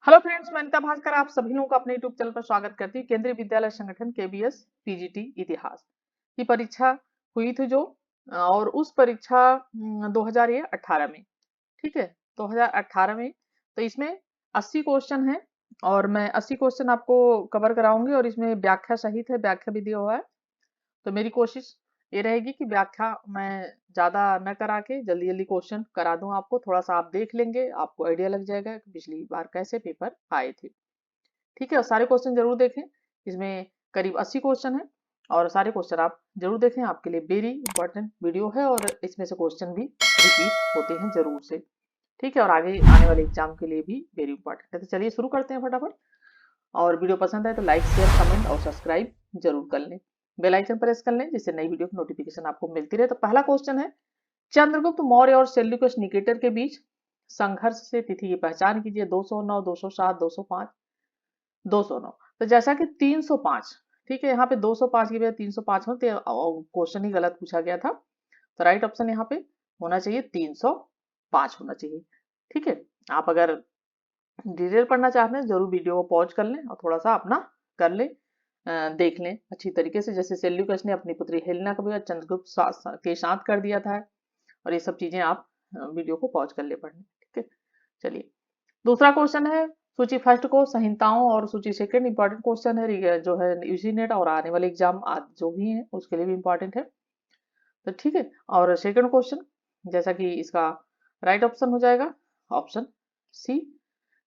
Hello friends, मैं अनिता भास्कर आप सभी लोगों का अपने यूट्यूब चैनल पर स्वागत करती हूँ। केंद्रीय विद्यालय संगठन केबीएस पीजीटी इतिहास की परीक्षा हुई थी जो और उस परीक्षा 2018 में, ठीक है, 2018 में। तो इसमें 80 क्वेश्चन है और मैं 80 क्वेश्चन आपको कवर कराऊंगी और इसमें व्याख्या सहित है, व्याख्या भी दिया हुआ है। तो मेरी कोशिश ये रहेगी कि व्याख्या मैं ज्यादा न करा के जल्दी जल्दी क्वेश्चन करा दूं आपको। थोड़ा सा आप देख लेंगे, आपको आइडिया लग जाएगा कि पिछली बार कैसे पेपर आए थे। ठीक है, और सारे क्वेश्चन जरूर देखें। इसमें करीब 80 क्वेश्चन है और सारे क्वेश्चन आप जरूर देखें, आपके लिए वेरी इंपॉर्टेंट वीडियो है और इसमें से क्वेश्चन भी रिपीट होते हैं जरूर से। ठीक है, और आगे आने वाले एग्जाम के लिए भी वेरी इंपॉर्टेंट है। तो चलिए शुरू करते हैं फटाफट। और वीडियो पसंद आए तो लाइक शेयर कमेंट और सब्सक्राइब जरूर कर लें। बेल आइकन प्रेस कर लें जिससे नई वीडियो की नोटिफिकेशन आपको मिलती रहे। तो पहला क्वेश्चन है, चंद्रगुप्त मौर्य और सेल्यूकस निकेटर के बीच संघर्ष से तिथि की पहचान कीजिए। 209, 207, 205, 209। तो जैसा कि 305, ठीक है, यहाँ पे 205 की बजाय 305 होते, क्वेश्चन ही गलत पूछा गया था। तो राइट ऑप्शन यहाँ पे होना चाहिए 305 होना चाहिए। ठीक है, आप अगर डिटेल पढ़ना चाहते हैं जरूर वीडियो को पॉज कर लें और थोड़ा सा अपना कर लें, देख लें अच्छी तरीके से। जैसे सेल्यूकस ने अपनी पुत्री हेलेना को भी चंद्रगुप्त के साथ कर दिया था, और ये सब चीजें आप वीडियो को पॉज कर ले पढ़ने। ठीक है, चलिए दूसरा क्वेश्चन है, सूची फर्स्ट को संहिताओं और सूची सेकंड इंपॉर्टेंट क्वेश्चन है जो है यूजी नेट और आने वाले एग्जाम जो भी है उसके लिए भी इंपॉर्टेंट है। तो ठीक है, और सेकंड क्वेश्चन जैसा कि इसका राइट ऑप्शन हो जाएगा ऑप्शन सी।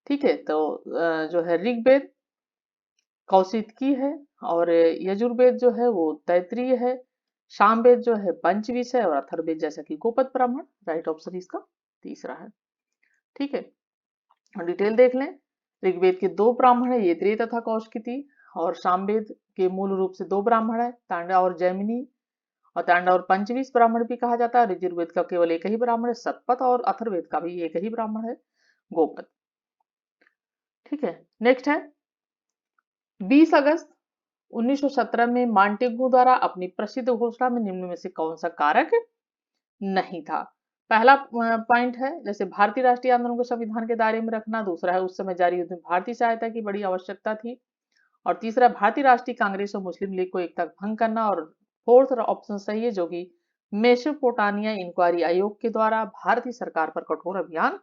ठीक है, तो जो है ऋग्वेद कौशिकी है और यजुर्वेद जो है वो तैत्रीय है, सामवेद जो है पंचविश है और अथर्ववेद जैसा कि गोपद ब्राह्मण। राइट ऑप्शन इसका तीसरा है। ठीक है, डिटेल देख लें। ऋग्वेद के दो ब्राह्मण है, येत्रेय तथा कौशिकी, और सामवेद के मूल रूप से दो ब्राह्मण है, तांडा और जैमिनी, और तांडा और पंचविश ब्राह्मण भी कहा जाता है। यजुर्वेद का केवल एक ही ब्राह्मण है सतपथ, और अथर्ववेद का भी एक ही ब्राह्मण है गोपद। ठीक है, नेक्स्ट है 20 अगस्त 1917 में मांटेगू द्वारा अपनी प्रसिद्ध घोषणा में निम्न में से कौन सा कारक नहीं था। पहला पॉइंट है जैसे भारतीय राष्ट्रीय आंदोलन को संविधान के दायरे में रखना, दूसरा है उस समय जारी युद्ध में भारतीय सहायता की बड़ी आवश्यकता थी, और तीसरा भारतीय राष्ट्रीय कांग्रेस और मुस्लिम लीग को एकता भंग करना, और फोर्थ ऑप्शन सही है जो कि मेसोपोटामिया इंक्वायरी आयोग के द्वारा भारतीय सरकार पर कठोर अभियान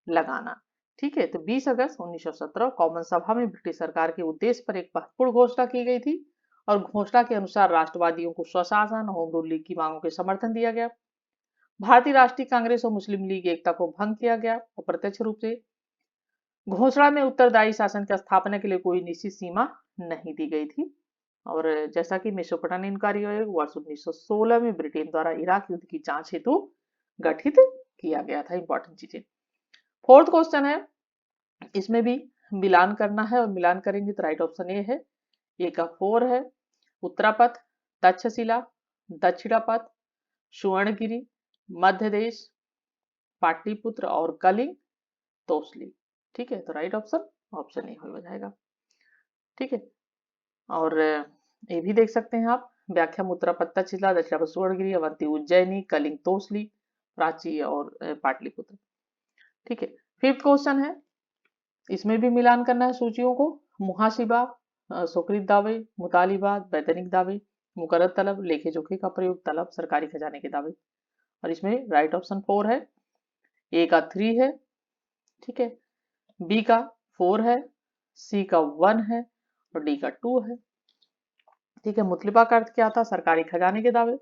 लगाना। ठीक है, तो 20 अगस्त 1917 कॉमन सभा में ब्रिटिश सरकार के उद्देश्य पर एक महत्वपूर्ण घोषणा की गई थी, और घोषणा के अनुसार राष्ट्रवादियों को स्वशासन होम रूल लीग की मांगों के समर्थन दिया गया। भारतीय राष्ट्रीय कांग्रेस और मुस्लिम लीग एकता को भंग किया गया। अप्रत्यक्ष रूप से घोषणा में उत्तरदायी शासन की स्थापना के लिए कोई निश्चित सीमा नहीं दी गई थी। और जैसा कि मेसोपोटामिया इंक्वायरी आयोग वर्ष 1916 में ब्रिटेन द्वारा इराक युद्ध की जांच हेतु गठित किया गया था। इंपॉर्टेंट चीजें। फोर्थ क्वेश्चन है, इसमें भी मिलान करना है और मिलान करेंगे तो राइट ऑप्शन ए है। ए का 4 है, उत्तरापथ, तक्षशिला, दक्षिणापथ, सुवर्णगिरी, मध्य देश, पाटलिपुत्र और कलिंग तोसली। ठीक है, तो राइट ऑप्शन ऑप्शन ए हो जाएगा। ठीक है, और ये भी देख सकते हैं आप व्याख्या उत्तरापथ, तक्षशिला, दक्षिणापथ, सुवर्णगिरी, अवंती उज्जैनी, कलिंग तोसली, प्राची और पाटलिपुत्र। ठीक है, फिफ्थ क्वेश्चन है, इसमें भी मिलान करना है सूचियों को। मुहासिबा, सुकृत दावे, मुतालिबात, वैतनिक दावे, मुकर्रर तलब, लेखे जोखे का प्रयोग, तलब, सरकारी खजाने के दावे। और इसमें राइट ऑप्शन 4 है। ए का 3 है, ठीक है, बी का 4 है, सी का 1 है और डी का 2 है। ठीक है, मुतलिबा का अर्थ क्या था? सरकारी खजाने के दावे।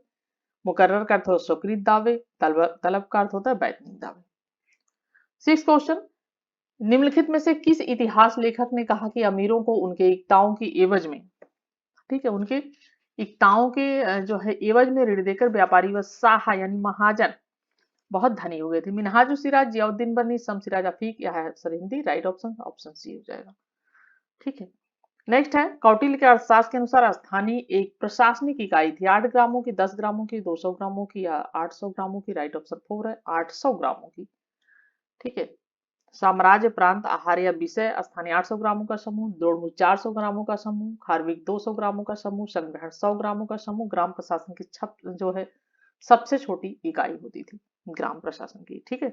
मुकर्रर का अर्थ होता है सुकृत दावे, तलब का अर्थ होता है वैतनिक दावे। सिक्स क्वेश्चन, निम्नलिखित में से किस इतिहास लेखक ने कहा कि अमीरों को उनके इक्ताओं की एवज में, ठीक है, उनके इक्ताओं के जो है एवज में ऋण देकर व्यापारी व साहा यानी महाजन बहुत धनी हो गए थे। मिनहाजुल सिराज, जियाउद्दीन बनी, शमसिराज अफीक या है Sirhindi. Right option option C हो जाएगा। ठीक है, नेक्स्ट है कौटिल्य के अर्थशास्त्र के अनुसार स्थानीय एक प्रशासनिक इकाई थी। 8 ग्रामों की, 10 ग्रामों की, 200 ग्रामों की या 800 ग्रामों की। राइट ऑप्शन 4 है 800 ग्रामों की। ठीक है, साम्राज्य, प्रांत, आहार या विषय, स्थानीय 800 ग्रामों का समूह, द्रोणमुख 400 ग्रामों का समूह, खारविक 200 ग्रामों का समूह, संग्रहण 100 ग्रामों का समूह। ग्राम प्रशासन की जो है सबसे छोटी इकाई होती थी ग्राम प्रशासन की। ठीक है,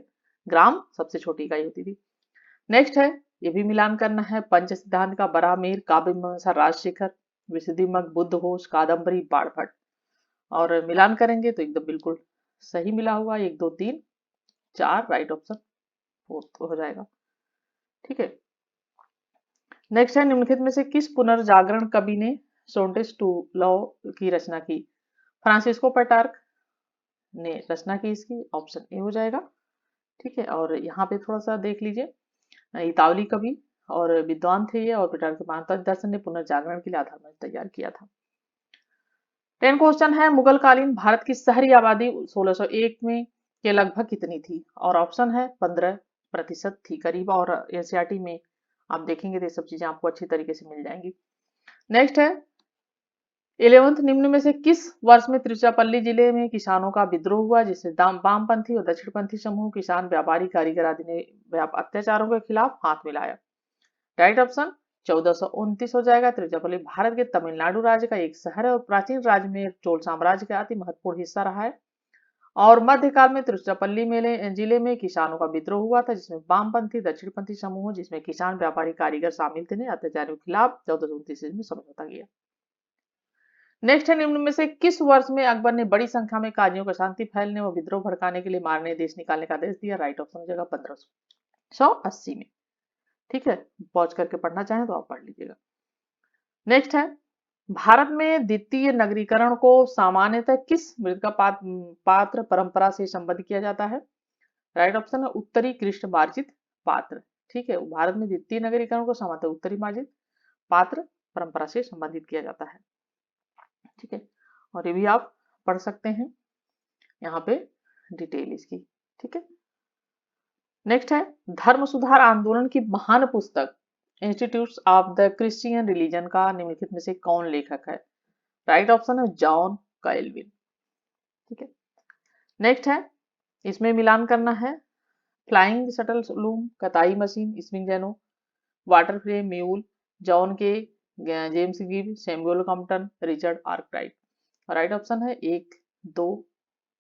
ग्राम सबसे छोटी इकाई होती थी। नेक्स्ट है ये भी मिलान करना है। पंच सिद्धांत का बरामीर, काव्य मीमांसा, राजशेखर, विशुद्धिमग, बुद्ध घोष, कादम्बरी, बाणभट्ट। और मिलान करेंगे तो एकदम बिल्कुल सही मिला हुआ, 1 2 3 4, राइट ऑप्शन फोर्थ हो जाएगा। ठीक है, नेक्स्ट है, निम्नलिखित में से किस पुनर्जागरण कवि ने सोनेट्स टू लव की रचना की? फ्रांसिस्को पेट्रार्क ने रचना की इसकी, ऑप्शन ए हो जाएगा। ठीक है, और यहाँ पे थोड़ा सा देख लीजिए, इतावली कवि और विद्वान थे ये, और पेट्रार्क के मानव दर्शन ने पुनर्जागरण के लिए आधार मंच तैयार किया था। 10 क्वेश्चन है, मुगल कालीन भारत की शहरी आबादी 1601 में के लगभग कितनी थी? और ऑप्शन है 15% थी करीब, और एनसीईआरटी में आप देखेंगे तो ये सब चीजें आपको अच्छी तरीके से मिल जाएंगी। नेक्स्ट है, 11th, निम्न में से किस वर्ष में तिरुचिरापल्ली जिले में किसानों का विद्रोह हुआ जिससे वामपंथी और दक्षिणपंथी समूह किसान, व्यापारी, कारीगर आदि ने अत्याचारों के खिलाफ हाथ मिलाया? राइट ऑप्शन 1429 हो जाएगा। तिरुचिरापल्ली भारत के तमिलनाडु राज्य का एक शहर है और प्राचीन राज्य में चोल साम्राज्य का अति महत्वपूर्ण हिस्सा रहा है। और मध्यकाल में तिरुचिरापल्ली जिले में किसानों का विद्रोह हुआ था जिसमें वामपंथी, दक्षिणपंथी समूह जिसमें किसान, व्यापारी, कारीगर शामिल थे ने अत्याचारियों के खिलाफ 1429 में समझौता किया। नेक्स्ट है, निम्न में से किस वर्ष में अकबर ने बड़ी संख्या में काजियों को शांति फैलने व विद्रोह भड़काने के लिए मारने, देश निकालने का आदेश दिया? राइट ऑप्शन हो जाएगा 1580 में। ठीक है, पॉज करके पढ़ना चाहें तो आप पढ़ लीजिएगा। नेक्स्ट है, भारत में द्वितीय नगरीकरण को सामान्यतः किस मृद का पात्र परंपरा से संबद्ध किया जाता है? राइट ऑप्शन है उत्तरी कृष्ण मार्जित पात्र। ठीक है, भारत में द्वितीय नगरीकरण को सामान्यतः उत्तरी मार्जित पात्र परंपरा से संबंधित किया जाता है। ठीक है, और ये भी आप पढ़ सकते हैं यहाँ पे डिटेल इसकी। ठीक है, नेक्स्ट है, धर्म सुधार आंदोलन की महान पुस्तक institutes of the Christian religion का निम्नलिखित में से कौन लेखक है? राइट ऑप्शन है जॉन कैल्विन। ठीक है, नेक्स्ट है, इसमें मिलान करना है। फ्लाइंग शटल लूम, कताई मशीन, स्विंग जेनो, वाटर फ्रेम म्यूल, जॉन के, James Gibb, Samuel Compton, Richard Arkwright. Right option है 1 2।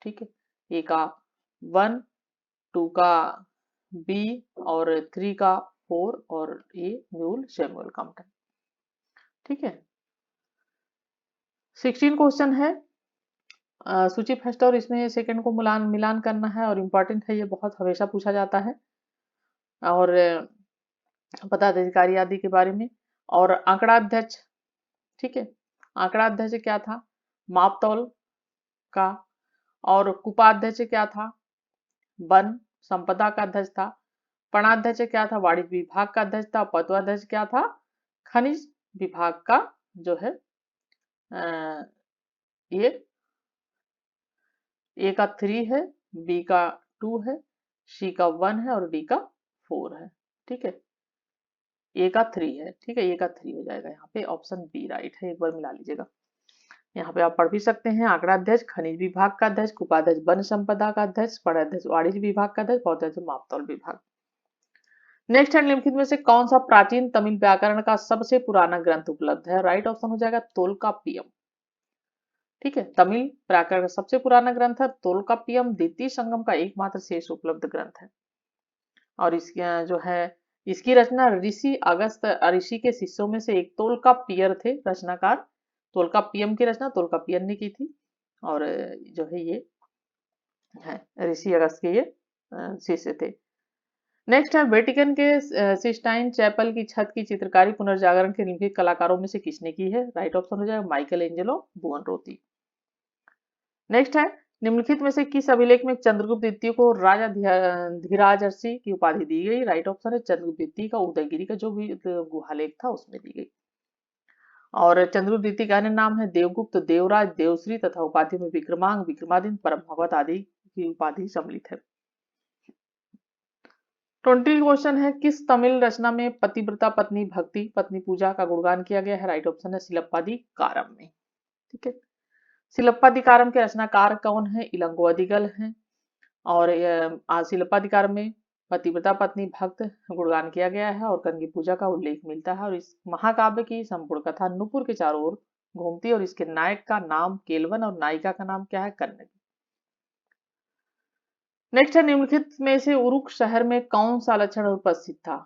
ठीक है, ए का 1, 2 का बी, और 3 का 4, और ए म्यूल सैमुअल कॉम्पटन। ठीक है, 16 क्वेश्चन है, सूची फर्स्ट और इसमें सेकंड को मिलान करना है, और इम्पोर्टेंट है, ये बहुत हमेशा पूछा जाता है, और पदाधिकारी आदि के बारे में। और आंकड़ा अध्यक्ष, ठीक है, आंकड़ा अध्यक्ष क्या था? मापतौल का। और कुपाध्यक्ष क्या था? वन संपदा का अध्यक्ष था। पणाध्यक्ष क्या था? वाणिज्य विभाग का अध्यक्ष था। पदवाध्यक्ष क्या था? खनिज विभाग का जो है ये ए का 3 है, बी का 2 है, सी का 1 है, और डी का 4 है। ठीक है, ए का 3 है। ठीक है, ए का 3 हो जाएगा यहाँ पे, ऑप्शन बी राइट है, एक बार मिला लीजिएगा। यहाँ पे आप पढ़ भी सकते हैं, आंकड़ा अध्यक्ष, खनिज विभाग का अध्यक्ष, उपाध्यक्ष वन संपदा का अध्यक्ष, पदाध्यक्ष वाणिज्य विभाग का अध्यक्ष, पौधाध्यक्ष मापतौल विभाग। नेक्स्ट है, निम्नलिखित में से कौन सा प्राचीन तमिल व्याकरण का सबसे पुराना ग्रंथ उपलब्ध है? राइट ऑप्शन हो जाएगा तोल्काप्पियम। ठीक है, तमिल व्याकरण का सबसे पुराना ग्रंथ है तोल्काप्पियम, द्वितीय संगम का एकमात्र शेष उपलब्ध ग्रंथ है। और इसकी जो है इसकी रचना ऋषि अगस्त ऋषि के शिष्यों में से एक तोल्काप्पियर थे रचनाकार। तोल्काप्पियम की रचना तोल्काप्पियर ने की थी, और जो है ये है ऋषि अगस्त के ये शिष्य थे। नेक्स्ट है, वेटिकन के सिस्टाइन चैपल की छत की चित्रकारी पुनर्जागरण के निम्नलिखित कलाकारों में से किसने की है? राइट ऑप्शन हो जाएगा माइकल एंजेलो बुओनरोती। नेक्स्ट है, निम्नलिखित में से किस अभिलेख में चंद्रगुप्त द्वितीय को राजा धीराजर्षि की उपाधि दी गई? राइट ऑप्शन है चंद्रगुप्त द्वितीय का उदयगिरी का जो भी गुहालेख था उसमें दी गई। और चंद्रगुप्त द्वितीय का अन्य नाम है देवगुप्त, देवराज, देवश्री तथा उपाधि में विक्रमांक, विक्रमादित्य, परम भगवत आदि की उपाधि सम्मिलित है। 20 क्वेश्चन है, किस तमिल रचना में पतिव्रता पत्नी भक्ति पत्नी पूजा का गुणगान किया गया है? राइट ऑप्शन है सिलप्पादिकारम में। ठीक है, सिलप्पादिकारम के रचनाकार कौन है? इलंगो अदिगल हैं। और सिलप्पादिकारम में पतिव्रता पत्नी भक्त गुणगान किया गया है और कन्या पूजा का उल्लेख मिलता है। और इस महाकाव्य की संपूर्ण कथा नुपुर के चारों ओर घूमती है, और इसके नायक का नाम केलवन और नायिका का नाम क्या है? कन्नगी। नेक्स्ट है, निम्नलिखित में से उरुक शहर में कौन सा लक्षण उपस्थित था?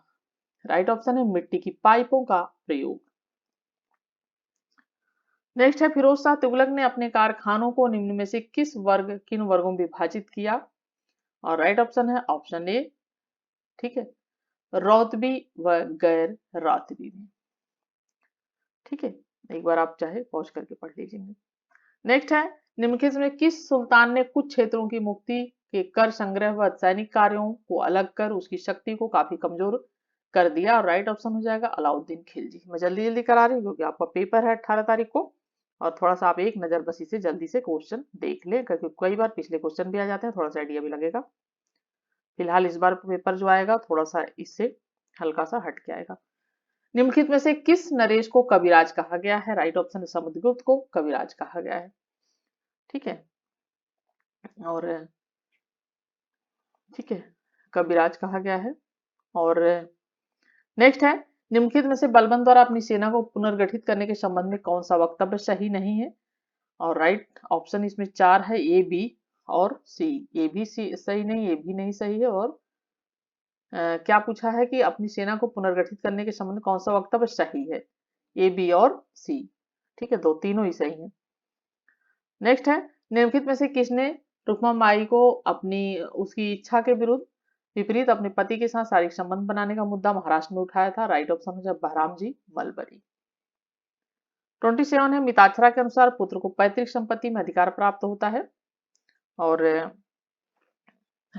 राइट ऑप्शन है मिट्टी की पाइपों का प्रयोग। नेक्स्ट है फिरोज शाह तुगलक ने अपने कारखानों को निम्न में से किन वर्गों में विभाजित किया? और राइट ऑप्शन है ऑप्शन ए, ठीक है, रौतबी व गैर रौतबी में। ठीक है, एक बार आप चाहे पॉज करके पढ़ लीजिए। नेक्स्ट है निम्नलिखित में किस सुल्तान ने कुछ क्षेत्रों की मुक्ति के कर संग्रह व सैनिक कार्यों को अलग कर उसकी शक्ति को काफी कमजोर कर दिया? और राइट ऑप्शन हो जाएगा अलाउद्दीन खिलजी। मैं जल्दी जल्दी करा रही हूँ क्योंकि आपका पेपर है 18 तारीख को, और थोड़ा सा आप एक नजर बस इसे जल्दी से क्वेश्चन देख लें क्योंकि कई बार पिछले क्वेश्चन भी आ जाते हैं, थोड़ा सा आइडिया भी लगेगा। फिलहाल इस बार पेपर जो आएगा थोड़ा सा इससे हल्का सा हट के आएगा। निम्नलिखित में से किस नरेश को कविराज कहा गया है? राइट ऑप्शन है समुद्रगुप्त को कविराज कहा गया है। ठीक है, और ठीक है, कविराज कहा गया है। और नेक्स्ट है निम्नलिखित में से बलबन द्वारा अपनी सेना को पुनर्गठित करने के संबंध में कौन सा वक्तव्य सही नहीं है? और राइट ऑप्शन इसमें 4 है, ए, बी और सी। ए भी सी सही नहीं, ए भी नहीं सही है, और क्या पूछा है कि अपनी सेना को पुनर्गठित करने के संबंध में कौन सा वक्तव्य सही है? ए, बी और सी। ठीक है, तीनों ही सही है। नेक्स्ट है निम्नलिखित में से किसने रुक्मा माई को अपनी उसकी इच्छा के विपरीत अपने पति के साथ शारीरिक संबंध बनाने का मुद्दा महाराष्ट्र में उठाया था? राइट ऑप्शन है बहराम जी मलबरी। 27 है मिताक्षरा के अनुसार पुत्र को पैतृक संपत्ति में अधिकार प्राप्त होता है। और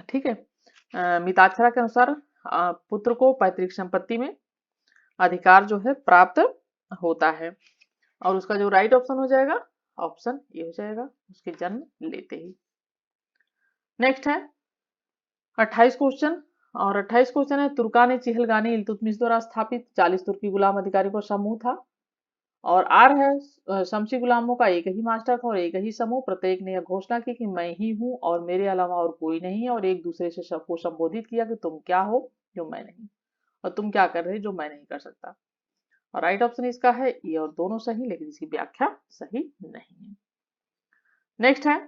ठीक है, मिताक्षरा के अनुसार पुत्र को पैतृक संपत्ति में अधिकार जो है प्राप्त होता है, और उसका जो राइट ऑप्शन हो जाएगा ऑप्शन ए हो जाएगा, उसके जन्म लेते ही। नेक्स्ट है 28 क्वेश्चन, और 28 क्वेश्चन है तुर्कान चिहलगानी इल्तुतमिश द्वारा स्थापित 40 तुर्की गुलाम अधिकारियों का समूह था। और आर है शमसी गुलामों का एक ही मास्टर था और एक ही समूह, प्रत्येक ने यह घोषणा की कि मैं ही हूँ और मेरे अलावा और कोई नहीं है, और एक दूसरे से सबको संबोधित किया कि तुम क्या हो जो मैं नहीं, और तुम क्या कर रहे जो मैं नहीं कर सकता। और राइट ऑप्शन इसका है ये, और दोनों सही, लेकिन इसकी व्याख्या सही नहीं है। नेक्स्ट है,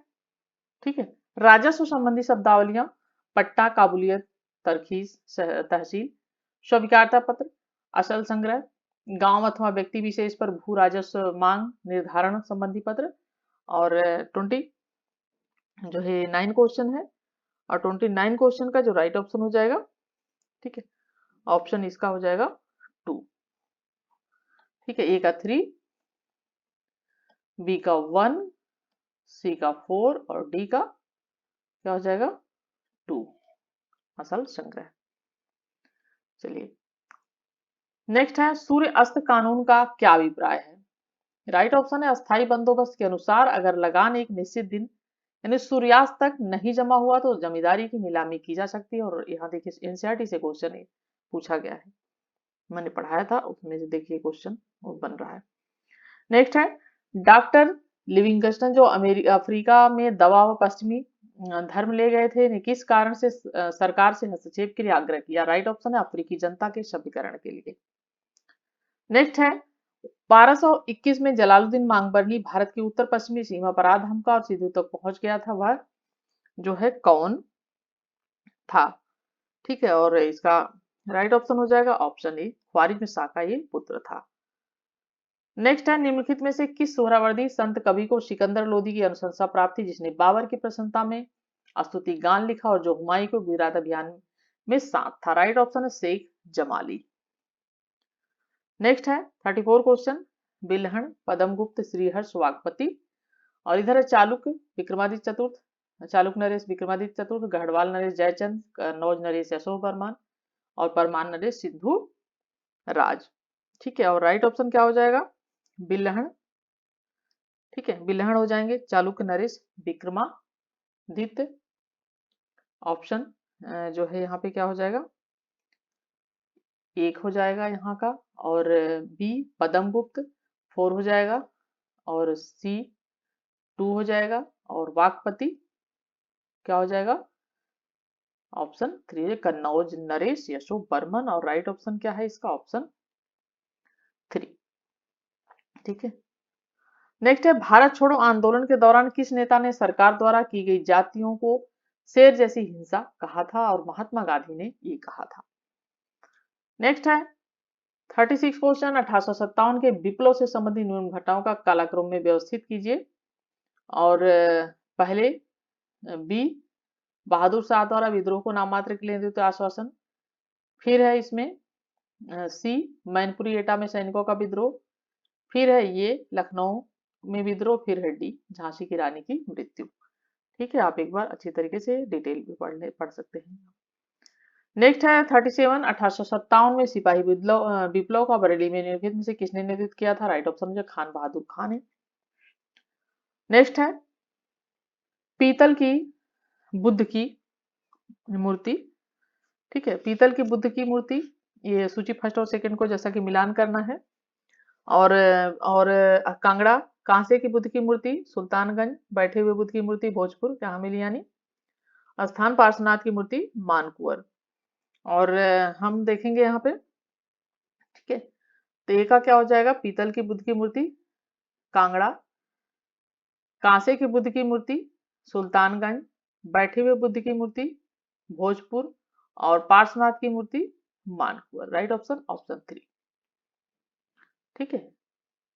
ठीक है, राजस्व संबंधी शब्दावलियां पट्टा, काबुलियत, तरखीस, तहसील, स्वीकारता पत्र, असल संग्रह, गांव अथवा व्यक्ति विशेष पर भू राजस्व मांग निर्धारण संबंधी पत्र। और 20 जो है 9 क्वेश्चन है, और 29 क्वेश्चन का जो राइट ऑप्शन हो जाएगा, ठीक है, ऑप्शन इसका हो जाएगा 2। ठीक है, ए का 3, बी का 1, सी का 4 और डी का क्या हो जाएगा 2, असल संग्रह। चलिए नेक्स्ट है सूर्य अस्त कानून का क्या अभिप्राय है? राइट ऑप्शन है अस्थायी बंदोबस्त के अनुसार अगर लगान एक निश्चित दिन यानी सूर्यास्त तक नहीं जमा हुआ तो जमींदारी की नीलामी की जा सकती है। और यहाँ देखिए एनसीईआरटी से क्वेश्चन पूछा गया है, मैंने पढ़ाया था, उसमें से देखिए क्वेश्चन बन रहा है। नेक्स्ट है डॉक्टर लिविंगस्टन जो अफ्रीका में दवा व पश्चिमी धर्म ले गए थे ने किस कारण से सरकार से हस्तक्षेप के लिए आग्रह किया? राइट ऑप्शन है अफ्रीकी जनता के सभ्यकरण के लिए। नेक्स्ट है 1221 में जलालुद्दीन मांगबरनी भारत की उत्तर पश्चिमी सीमा पर आधमका और सिंधु तक पहुंच गया था, वह जो है कौन था? ठीक है, और इसका राइट ऑप्शन हो जाएगा ऑप्शन ए, ख्वारिज में शाह का ये पुत्र था। नेक्स्ट है निम्नलिखित में से किस सोहरावर्दी संत कवि को सिकंदर लोदी की अनुशंसा प्राप्त थी जिसने बाबर की प्रसन्नता में स्तुति गान लिखा और जो हुमायूं को गुजरात अभियान में साथ था? राइट ऑप्शन है शेख जमाली। नेक्स्ट है 34 क्वेश्चन, बिल्हण, पद्मगुप्त, श्रीहर्ष, वागपति, और इधर है चालुक्य विक्रमादित्य चतुर्थ, चालुक्य नरेश विक्रमादित्य चतुर्थ, गढ़वाल नरेश जयचंद, कन्नौज नरेश यशोव बर्मन, और परमान नरेश सिंधु राज। ठीक है, और राइट ऑप्शन क्या हो जाएगा बिल्हण। ठीक है, बिल्हण हो जाएंगे चालुक्य नरेश विक्रमादित्य। ऑप्शन जो है यहाँ पे क्या हो जाएगा, एक हो जाएगा यहाँ का, और बी पद्मगुप्त 4 हो जाएगा, और सी 2 हो जाएगा, और वाकपति क्या हो जाएगा ऑप्शन 3 कन्नौज नरेश यशोव बर्मन, और राइट ऑप्शन क्या है इसका ऑप्शन 3। ठीक है, नेक्स्ट है भारत छोड़ो आंदोलन के दौरान किस नेता ने सरकार द्वारा की गई जातियों को शेर जैसी हिंसा कहा था? और महात्मा गांधी ने ये कहा था। नेक्स्ट है 36 क्वेश्चन 1857 के विप्लव से संबंधित निम्न घटनाओं का कालक्रम में व्यवस्थित कीजिए। और पहले बी, बहादुर शाह द्वारा विद्रोह को नाम मात्र के लिए नेतृत्व आश्वासन। फिर है इसमें सी, मैनपुरी एटा में सैनिकों का विद्रोह। फिर है ये लखनऊ में विद्रोह। फिर है डी, झांसी की रानी की मृत्यु। ठीक है, आप एक बार अच्छी तरीके से डिटेल में पढ़ सकते हैं। नेक्स्ट है 37 1857 में सिपाही विप्लव का बरेली में निम्नलिखित में से किसने नेतृत्व किया था? राइट ऑप्शन जो खान बहादुर खान है। नेक्स्ट है पीतल की बुद्ध की मूर्ति। ठीक है, पीतल की बुद्ध की मूर्ति, ये सूची फर्स्ट और सेकंड को जैसा कि मिलान करना है। और कांगड़ा कांसे की बुद्ध की मूर्ति सुल्तानगंज, बैठे हुए बुद्ध की मूर्ति भोजपुर कहाँ मिली यानी, स्थान पार्श्वनाथ की मूर्ति मानकुवर। और हम देखेंगे यहाँ पे, ठीक है, तो ए का क्या हो जाएगा? पीतल की बुद्ध की मूर्ति कांगड़ा, कांसे की बुद्ध की मूर्ति सुल्तानगंज, बैठे हुए बुद्ध की मूर्ति भोजपुर और पार्श्वनाथ की मूर्ति मानकुवर। Right option option 3। ठीक है,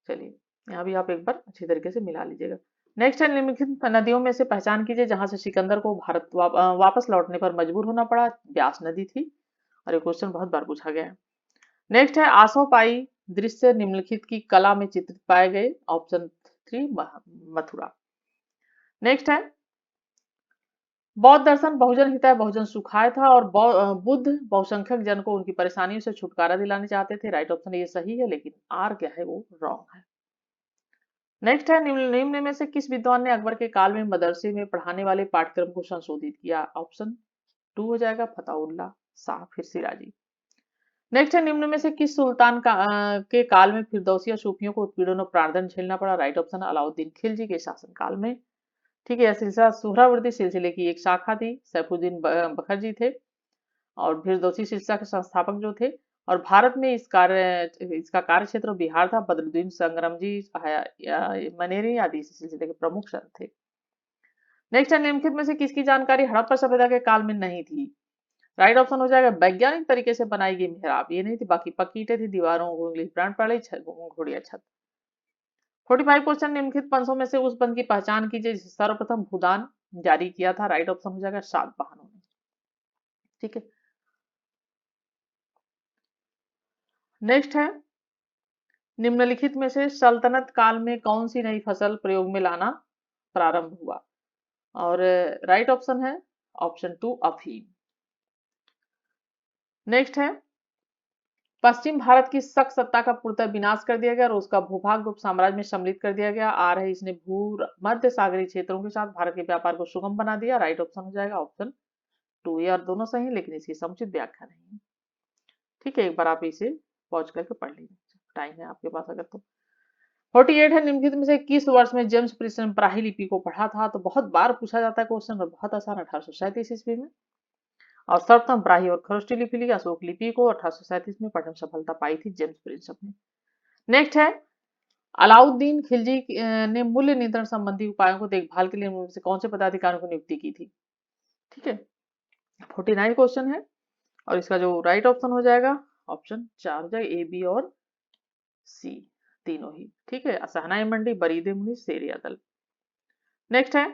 चलिए यहाँ भी आप एक बार अच्छी तरीके से मिला लीजिएगा। नेक्स्ट है निम्नलिखित नदियों में से पहचान कीजिए जहां से सिकंदर को भारत वापस लौटने पर मजबूर होना पड़ा। ब्यास नदी थी और ये क्वेश्चन बहुत बार पूछा गया है। नेक्स्ट है आसव पाई दृश्य निम्नलिखित की कला में चित्रित पाए गए। ऑप्शन 3 मथुरा। नेक्स्ट है बौद्ध दर्शन बहुजन हिताय बहुजन सुखाय था और बुद्ध बहुसंख्यक जन को उनकी परेशानियों से छुटकारा दिलाने चाहते थे। राइट ऑप्शन ये सही है, लेकिन आर क्या है वो रॉन्ग है। नेक्स्ट है निम्न में से किस विद्वान ने अकबर के काल में मदरसे में पढ़ाने वाले पाठ्यक्रम को संशोधित किया? ऑप्शन 2 हो जाएगा फताउल्ला शाह फिर सिराजी। नेक्स्ट है निम्न में से किस सुल्तान के काल में फिरदौसी या सूफियों को उत्पीड़न और प्राणदंड झेलना पड़ा? राइट ऑप्शन अलाउद्दीन खिलजी के शासन काल में। ठीक है, यह सिलसिला सुहरावर्दी सिलसिले की एक शाखा थी। सैफुद्दीन बखरजी थे और फिरदौसी सिलसिला के संस्थापक जो थे। और भारत में इसका कार्य क्षेत्र बिहार था। बदरुद्दीन संग्रामजी मनेरी आदि इस सिलसिले के प्रमुख संत थे। नेक्स्ट है निम्नलिखित में से किसकी जानकारी हड़प्पा सभ्यता के काल में नहीं थी? राइट ऑप्शन हो जाएगा वैज्ञानिक तरीके से बनाई गई मेहराब, ये नहीं थी, बाकी पक्की ईंटें थी, दीवारों को इंग्लिश ब्रांड पड़ी, घोड़िया छत। 45 क्वेश्चन निम्नलिखित पंथों में से उस पंथ की पहचान कीजिए जिसे सर्वप्रथम भूदान जारी किया था। राइट ऑप्शन हो जाएगा सातवाहनों ने। ठीक है, नेक्स्ट है निम्नलिखित में से सल्तनत काल में कौन सी नई फसल प्रयोग में लाना प्रारंभ हुआ? और राइट ऑप्शन है ऑप्शन 2 अफीम। नेक्स्ट है पश्चिम भारत की शक सत्ता का पूर्णतः विनाश कर दिया गया और उसका भूभाग गुप्त साम्राज्य में सम्मिलित कर दिया गया। आ रहे इसने मध्य सागरीय क्षेत्रों के साथ भारत के व्यापार को सुगम बना दिया। राइट ऑप्शन हो जाएगा ऑप्शन 2। ये और दोनों सही, लेकिन इसकी समुचित व्याख्या नहीं है। ठीक है, एक बार आप इसे पॉज करके पढ़ लीजिए, टाइम है आपके पास अगर तो। 48 है निम्नलिखित में से किस वर्ष में जेम्स प्रिंस ने ब्राह्मी लिपि को पढ़ा था? तो बहुत बार पूछा जाता है क्वेश्चन और बहुत आसान, 1837 ईस्वी में। और सर्वप्रथम ब्राह्मी और खरोष्टी लिपि ली, अशोक लिपि को 1837 में पढ़ने में सफलता पाई थी जेम्स प्रिंसप ने। नेक्स्ट है अलाउद्दीन खिलजी ने मूल्य नियंत्रण संबंधी उपायों को देखभाल के लिए उनमें से कौन से पदाधिकारियों को नियुक्ति की थी? ठीक है, 49 क्वेश्चन है और इसका जो राइट ऑप्शन हो जाएगा ऑप्शन 4 हो जाएगा, ए बी और सी तीनों ही। ठीक है, असहनाई मंडी, बरीदे मुनि, शेरिया दल। नेक्स्ट है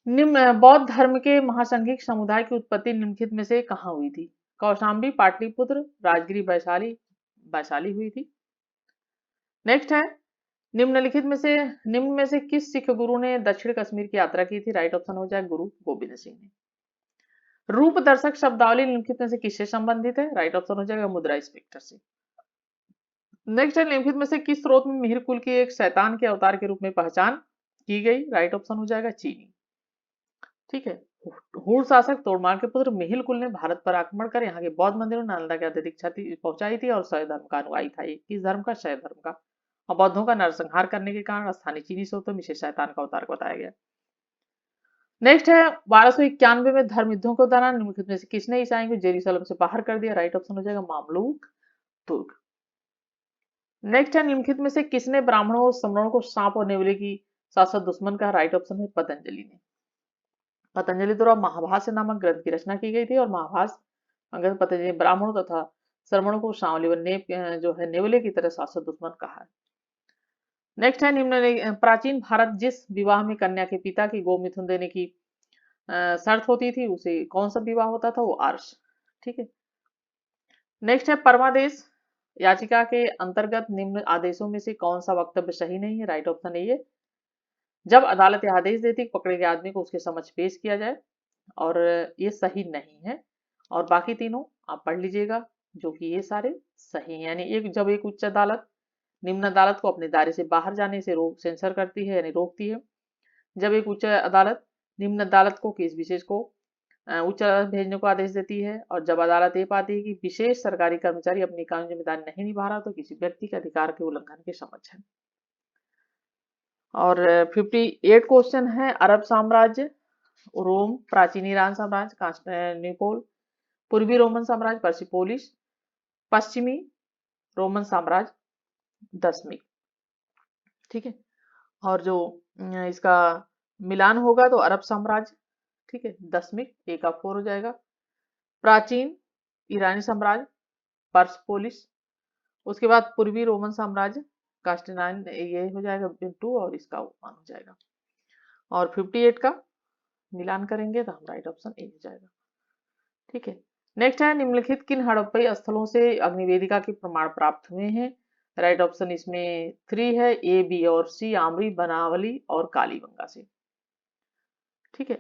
निम्न बौद्ध धर्म के महासंघिक समुदाय की उत्पत्ति निम्नलिखित में से कहाँ हुई थी? कौशाम्बी, पाटलिपुत्र, राजगिरी, वैशाली वैशाली हुई थी। नेक्स्ट है निम्न में से किस सिख गुरु ने दक्षिण कश्मीर की यात्रा की थी? राइट ऑप्शन हो जाए गुरु गोविंद सिंह ने। रूप दर्शक शब्दावली निम्नलिखित में से किससे संबंधित है? राइट ऑप्शन हो जाएगा मुद्रा इंस्पेक्टर से। नेक्स्ट है निम्नलिखित में से किस स्रोत में मिहिर कुल की एक शैतान के अवतार के रूप में पहचान की गई? राइट ऑप्शन हो जाएगा चीनी। ठीक है, हुड़ शासक तोड़मार के पुत्र मिहिर कुल ने भारत पर आक्रमण कर यहाँ के बौद्ध मंदिरों नालंदा के अत्यधिक क्षति पहुंचाई थी और शैव धर्म का अनुयायी था। ये किस धर्म का? शैव धर्म का। और बौद्धों का नरसंहार करने के कारण स्थानीय चीनी स्रोतों में इसे शैतान का अवतार बताया गया। नेक्स्ट है 1291 में धर्म युद्धों के दौरान निम्नलिखित में से किसने ईसाइयों को जेरूसलम से बाहर कर दिया? राइट ऑप्शन हो जाएगा मामलूक तुर्क। नेक्स्ट है निम्नलिखित में से किसने ब्राह्मणों और सवर्णों को सांप और नेवले की साथ साथ दुश्मन का? राइट ऑप्शन है पतंजलि ने। पतंजलि द्वारा महाभाष्य नामक ग्रंथ की रचना की गई थी और महाभाष्य अंगत पतंजलि ब्राह्मणों तथा श्रवण को सांवली व जो है नेवले की तरह शाश्वत दुश्मन कहा है। नेक्स्ट है प्राचीन भारत जिस विवाह में कन्या के पिता की गोमिथुन देने की शर्त होती थी उसे कौन सा विवाह होता था, वो आर्ष। ठीक है। नेक्स्ट है परमादेश याचिका के अंतर्गत निम्न आदेशों में से कौन सा वक्तव्य सही नहीं है, राइट ऑप्शन है ये। जब अदालत यह आदेश देती पकड़े गए आदमी को उसके समक्ष पेश किया जाए, और ये सही नहीं है। और बाकी तीनों आप पढ़ लीजिएगा जो कि ये सारे सही हैं। यानी जब एक उच्च अदालत निम्न अदालत को अपने दायरे से बाहर जाने से रोक सेंसर करती है, यानी रोकती है। जब एक उच्च अदालत निम्न अदालत को केस विशेष को उच्च अदालत भेजने को आदेश देती है, और जब अदालत ये पाती है कि विशेष सरकारी कर्मचारी अपनी कानूनी जिम्मेदारी नहीं निभा रहा तो किसी व्यक्ति के अधिकार के उल्लंघन के समक्ष है। और 58 क्वेश्चन है अरब साम्राज्य, रोम, प्राचीन ईरान साम्राज्य कांस्टेंटिनोपल, पूर्वी रोमन साम्राज्य पर्सिपोलिस, पश्चिमी रोमन साम्राज्य दसवीं। ठीक है। और जो इसका मिलान होगा तो अरब साम्राज्य, ठीक है, दसवीं, ए का 4 हो जाएगा। प्राचीन ईरानी साम्राज्य पर्सपोलिस, उसके बाद पूर्वी रोमन साम्राज्य कास्टेनाइन, ये हो जाएगा 2 और इसका 1 हो जाएगा। और 58 का मिलान करेंगे तो हम राइट ऑप्शन ए हो जाएगा। ठीक है। नेक्स्ट है निम्नलिखित किन हड़प्पी स्थलों से अग्निवेदिका के प्रमाण प्राप्त हुए हैं, राइट ऑप्शन इसमें 3 है, ए, बी और सी, आमरी, बनावली और कालीबंगा से। ठीक है।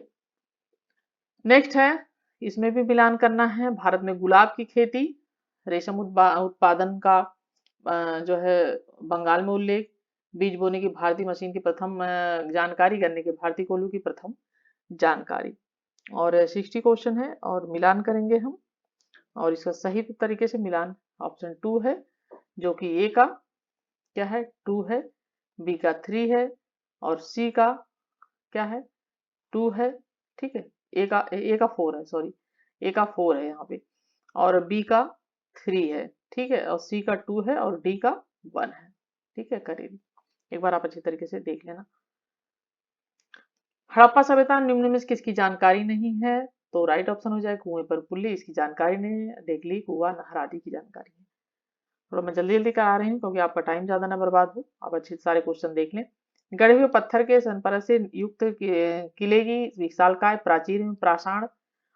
नेक्स्ट है इसमें भी मिलान करना है। भारत में गुलाब की खेती, रेशम उत्पादन का जो है बंगाल में उल्लेख, बीज बोने की भारतीय मशीन की प्रथम जानकारी, गन्ने के भारतीय कोल्हू की प्रथम जानकारी। और 60 क्वेश्चन है और मिलान करेंगे हम, और इसका सही तरीके से मिलान ऑप्शन 2 है, जो कि ए का क्या है 2 है, बी का 3 है और सी का क्या है 2 है। ठीक है। ए का 4 है, सॉरी, ए का 4 है यहाँ पे, और बी का 3 है। ठीक है। और सी का 2 है और डी का 1 है। ठीक है, करेक्ट। एक बार आप अच्छी तरीके से देख लेना। हड़प्पा सभ्यता निम्न में से किसकी जानकारी नहीं है, तो राइट ऑप्शन हो जाए कुएं पर पुल्ली, इसकी जानकारी नहीं है। डेगली, कुआ, नहर आदि की जानकारी है। थोड़ा मैं जल्दी जल्दी करा रही हूँ क्योंकि आपका टाइम ज्यादा ना बर्बाद हो, आप अच्छे सारे क्वेश्चन देख लें। गढ़े हुए पत्थर के संपर्क से युक्त किले की विशालकाय प्राचीर एवं पाषाण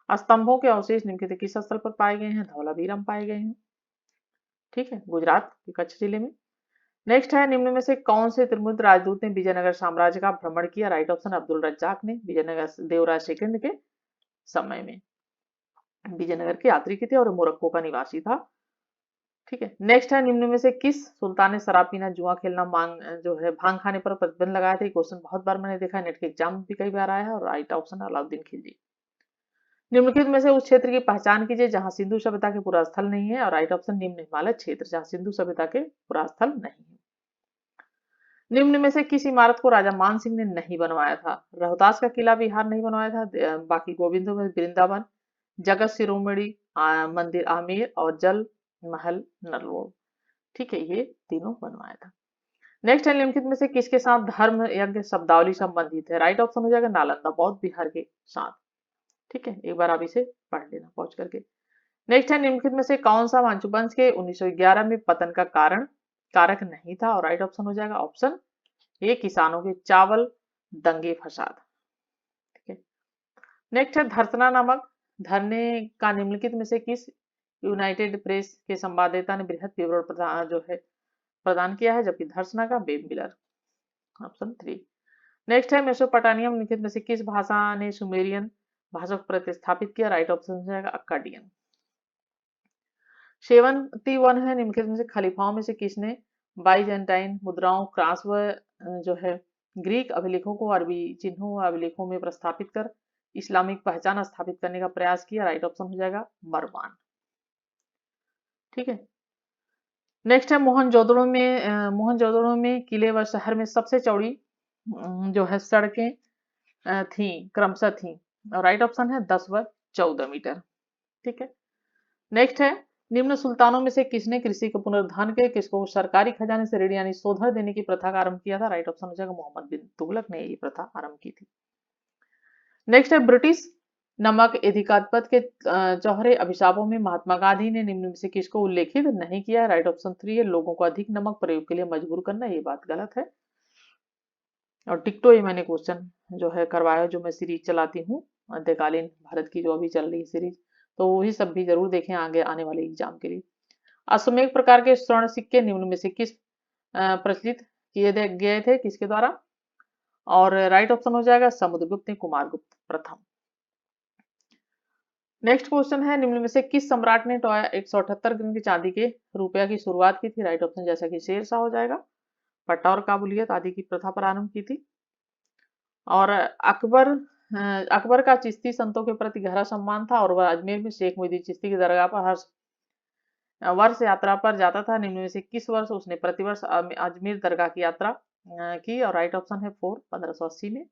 स्तंभों के अवशेष निम्नलिखित किस स्थल पर पाए गए हैं, धौलावीरम पाए गए हैं। ठीक है, गुजरात के कच्छ जिले में। नेक्स्ट है निम्न में से कौन से त्रिमुद्र राजदूत ने विजयनगर साम्राज्य का भ्रमण किया, राइट ऑप्शन अब्दुल रज्जाक ने विजयनगर देवराज सेकंड के समय में। विजयनगर के यात्री की थे और मोरक्को का निवासी था। ठीक है। नेक्स्ट है निम्न में से किस सुल्तान ने शराब पीना, जुआ खेलना, मांग जो है भांग खाने पर प्रतिबंध लगाया था। क्वेश्चन बहुत बार मैंने देखा है, नेट के एग्जाम भी कई बार आया है। और राइट ऑप्शन अलाउद्दीन खिलजी। निम्नलिखित में से उस क्षेत्र की पहचान कीजिए जहां सिंधु सभ्यता के पूरा स्थल नहीं है, और राइट ऑप्शन निम्न हिमालय क्षेत्र जहां सिंधु सभ्यता के पूरा स्थल नहीं है। निम्न में से किस इमारत को राजा मान सिंह ने नहीं बनवाया था, रोहतास का किला बिहार नहीं बनवाया था, बाकी गोविंद वृंदावन, जगत शिरोमणि मंदिर आमेर और जल महल नरलोड। ठीक है, ये तीनों बनवाया था। नेक्स्ट है निम्नलिखित में से किसके साथ धर्म यज्ञ शब्दावली संबंधित है, राइट ऑप्शन हो जाएगा नालंदा बौद्ध बिहार के साथ। ठीक है, एक बार आप इसे पढ़ लेना पहुंच करके। नेक्स्ट है निम्नलिखित में से कौन सा मांचू वंश के 1911 में पतन का कारक नहीं था, और राइट ऑप्शन हो जाएगा ऑप्शन ए किसानों के चावल दंगे फसाद। ठीक है। नेक्स्ट है धर्तना नामक धरने का निम्नलिखित में से किस यूनाइटेड प्रेस के संवाददाता ने बृहद विवरण जो है प्रदान किया है, जबकि धर्सना का वेब मिलर, ऑप्शन 3। नेक्स्ट है मेसोपोटामियम निम्नलिखित में से किस भाषा ने सुमेरियन भाषा को प्रतिस्थापित किया, राइट ऑप्शन हो जाएगा अक्काडियन। 71 है निम्नलिखित में से खलीफाओं में से किसने बाइजेंटाइन मुद्राओं, क्रास व जो है ग्रीक अभिलेखों को अरबी चिन्हों व अभिलेखों में प्रस्थापित कर इस्लामिक पहचान स्थापित करने का प्रयास किया, राइट ऑप्शन हो जाएगा मरवान। ठीक है। नेक्स्ट है मोहनजोदड़ो में किले व शहर में सबसे चौड़ी जो है सड़कें थी क्रमशः थी, और राइट ऑप्शन है 10 व 14 मीटर। ठीक है। नेक्स्ट है निम्न सुल्तानों में से किसने कृषि के पुनरुद्धार के किसको सरकारी खजाने से ऋण यानी सोधर देने की प्रथा का आरंभ किया था, राइट ऑप्शन हो जाएगा मोहम्मद बिन तुगलक ने ये प्रथा आरंभ की थी। नेक्स्ट है ब्रिटिश नमक एधिकापद के जौहरे अभिशापों में महात्मा गांधी ने निम्न में से किसको उल्लेखित नहीं किया? राइट ऑप्शन 3 है लोगों को अधिक नमक प्रयोग के लिए मजबूर करना। ये बात गलत है। और टिकटो ये मैंने क्वेश्चन जो है करवाया, जो मैं सीरीज चलाती हूँ मध्यकालीन भारत की जो अभी चल रही है सीरीज, तो वही सब भी जरूर देखें आगे आने वाले एग्जाम के लिए। अश्वमेध प्रकार के स्वर्ण सिक्के निम्न में से किस प्रचलित किए गए थे, किसके द्वारा? और राइट ऑप्शन हो जाएगा समुद्रगुप्त ने कुमारगुप्त प्रथम। नेक्स्ट क्वेश्चन है निम्न में से किस सम्राट ने 178 ग्राम की चांदी के रुपया की शुरुआत की थी? राइट ऑप्शन जैसा कि शेरशाह हो जाएगा। पट्टा और काबुलियत आदि की प्रथा प्रारंभ की थी। और अकबर का चिश्ती संतों के प्रति गहरा सम्मान था और वह अजमेर में शेख मोइनुद्दीन चिश्ती की दरगाह पर हर वर्ष यात्रा पर जाता था। निम्न में से किस वर्ष उसने प्रतिवर्ष अजमेर दरगाह की यात्रा की? और राइट ऑप्शन है 4 1580 में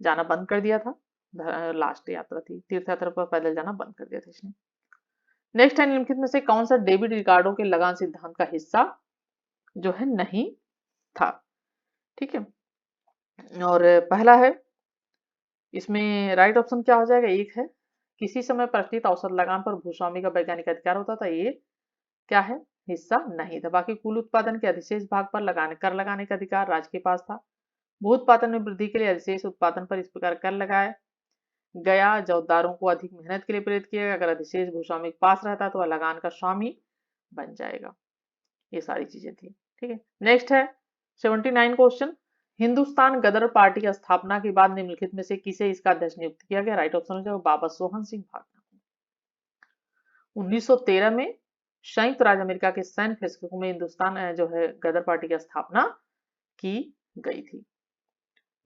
जाना बंद कर दिया था। लास्ट यात्रा थी, तीर्थ यात्रा पर पैदल जाना बंद कर दिया था इसने। नेक्स्ट है निम्नलिखित में से कौन सा डेविड रिकार्डो के लगान सिद्धांत का हिस्सा जो है नहीं था? ठीक है, और पहला है इसमें राइट ऑप्शन क्या हो जाएगा? एक है किसी समय प्रचलित औसत लगान पर भूस्वामी का वैज्ञानिक अधिकार होता था। ये क्या है? हिस्सा नहीं था। बाकी कुल उत्पादन के अधिशेष भाग पर कर लगाने का अधिकार राज्य के पास था। भू उत्पादन में वृद्धि के लिए अधिशेष उत्पादन पर इस प्रकार कर लगाया गया। जौतदारों को अधिक मेहनत के लिए प्रेरित किया गया। अगर अधिशेष भूस्वामी के पास रहता तो वह लगान का स्वामी बन जाएगा। ये सारी चीजें थी। ठीक है, नेक्स्ट है 79 क्वेश्चन। हिंदुस्तान गदर पार्टी की स्थापना के बाद निम्नलिखित में से किसे इसका अध्यक्ष नियुक्त किया गया? राइट ऑप्शन हो जाएगा बाबा सोहन सिंह भागना। 1913 में संयुक्त राज्य अमेरिका के सैन फ्रांसिस्को में हिंदुस्तान जो है गदर पार्टी की स्थापना की गई थी।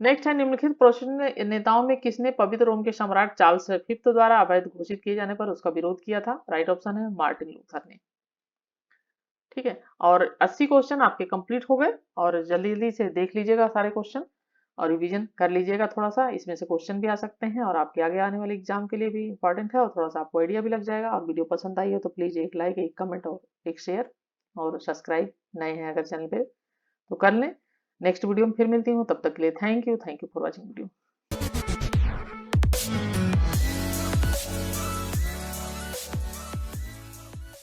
नेक्स्ट है निम्नलिखित प्रोटेस्टेंट नेताओं में किसने पवित्र रोम के सम्राट चार्ल्स फिफ्थ द्वारा अवैध घोषित किए जाने पर उसका विरोध किया था? राइट ऑप्शन है मार्टिन लूथर ने। ठीक है, और 80 क्वेश्चन आपके कंप्लीट हो गए और जल्दी जल्दी से देख लीजिएगा सारे क्वेश्चन और रिवीजन कर लीजिएगा थोड़ा सा। इसमें से क्वेश्चन भी आ सकते हैं और आपके आगे आने वाले एग्जाम के लिए भी इंपॉर्टेंट है और थोड़ा सा आपको आइडिया भी लग जाएगा। और वीडियो पसंद आई हो तो प्लीज एक लाइक, एक कमेंट और एक शेयर और सब्सक्राइब नए हैं अगर चैनल पे तो कर लें। नेक्स्ट वीडियो में फिर मिलती हूँ, तब तक के लिए thank you for watching video.